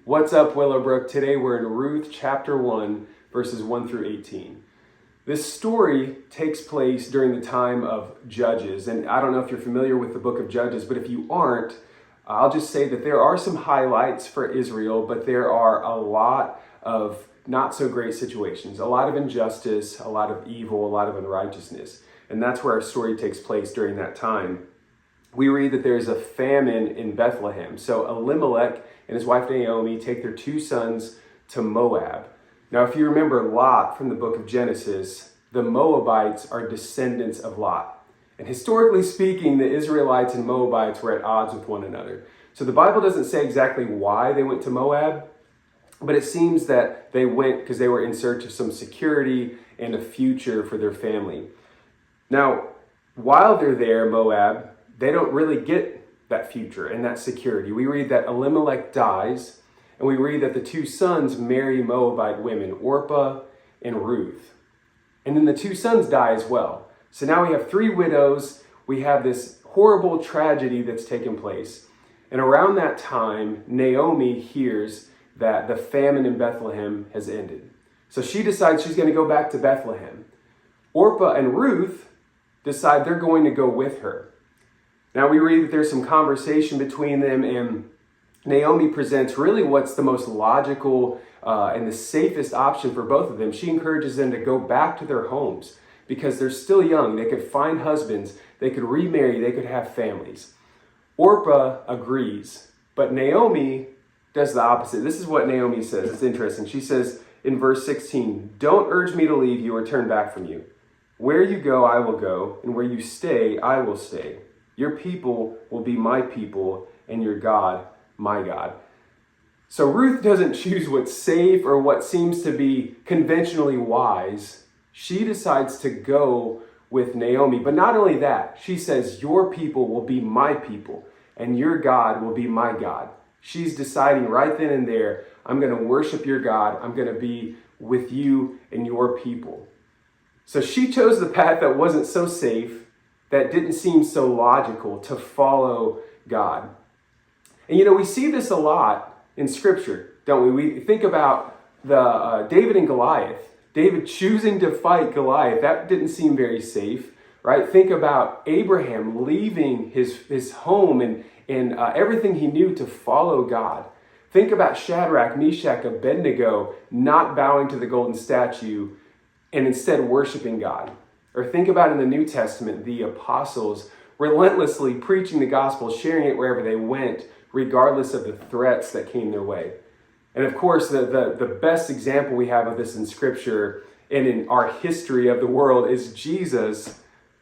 What's up, Willowbrook? Today we're in Ruth chapter 1, verses 1 through 18. This story takes place during the time of Judges, and I don't know if you're familiar with the book of Judges, but if you aren't, I'll just say that there are some highlights for Israel, but there are a lot of not so great situations, a lot of injustice, a lot of evil, a lot of unrighteousness, and that's where our story takes place during that time. We read that there's a famine in Bethlehem. So Elimelech and his wife Naomi take their two sons to Moab. Now, if you remember Lot from the book of Genesis, the Moabites are descendants of Lot. And historically speaking, the Israelites and Moabites were at odds with one another. So the Bible doesn't say exactly why they went to Moab, but it seems that they went because they were in search of some security and a future for their family. Now, while they're there, Moab, they don't really get that future and that security. We read that Elimelech dies, and we read that the two sons marry Moabite women, Orpah and Ruth. And then the two sons die as well. So now we have three widows. We have this horrible tragedy that's taken place. And around that time, Naomi hears that the famine in Bethlehem has ended. So she decides she's going to go back to Bethlehem. Orpah and Ruth decide they're going to go with her. Now we read that there's some conversation between them, and Naomi presents really what's the most logical and the safest option for both of them. She encourages them to go back to their homes because they're still young. They could find husbands, they could remarry, they could have families. Orpah agrees, but Naomi does the opposite. This is what Naomi says. It's interesting. She says in verse 16, "Don't urge me to leave you or turn back from you. Where you go, I will go, and where you stay, I will stay. Your people will be my people, and your God, my God." So Ruth doesn't choose what's safe or what seems to be conventionally wise. She decides to go with Naomi. But not only that, she says, "Your people will be my people, and your God will be my God." She's deciding right then and there, I'm going to worship your God. I'm going to be with you and your people. So she chose the path that wasn't so safe, that didn't seem so logical, to follow God. And we see this a lot in Scripture, don't we? We think about the David and Goliath. David choosing to fight Goliath, that didn't seem very safe, right? Think about Abraham leaving his home and everything he knew to follow God. Think about Shadrach, Meshach, Abednego not bowing to the golden statue and instead worshiping God. Or think about in the New Testament, the apostles relentlessly preaching the gospel, sharing it wherever they went, regardless of the threats that came their way. And of course, the best example we have of this in Scripture and in our history of the world is Jesus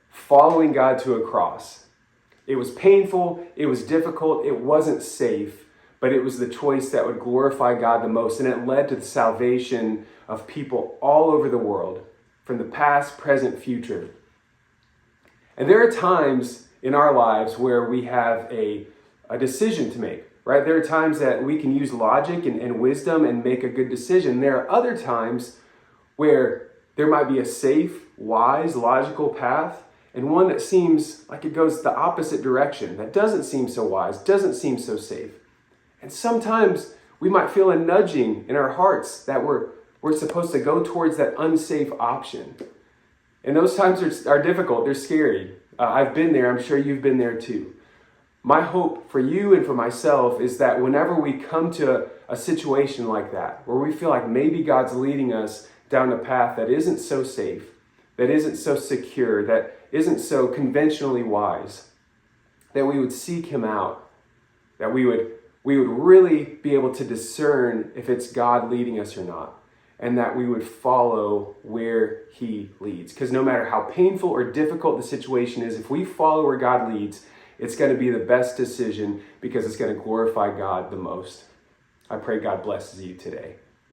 following God to a cross. It was painful, it was difficult, it wasn't safe, but it was the choice that would glorify God the most, and it led to the salvation of people all over the world, from the past, present, future. And there are times in our lives where we have a decision to make, right? There are times that we can use logic and wisdom and make a good decision. There are other times where there might be a safe, wise, logical path, and one that seems like it goes the opposite direction, that doesn't seem so wise, doesn't seem so safe. And sometimes we might feel a nudging in our hearts that we're supposed to go towards that unsafe option. And those times are difficult, they're scary. I've been there, I'm sure you've been there too. My hope for you and for myself is that whenever we come to a situation like that, where we feel like maybe God's leading us down a path that isn't so safe, that isn't so secure, that isn't so conventionally wise, that we would seek Him out, that we would really be able to discern if it's God leading us or not, and that we would follow where He leads. Because no matter how painful or difficult the situation is, if we follow where God leads, it's going to be the best decision because it's going to glorify God the most. I pray God blesses you today.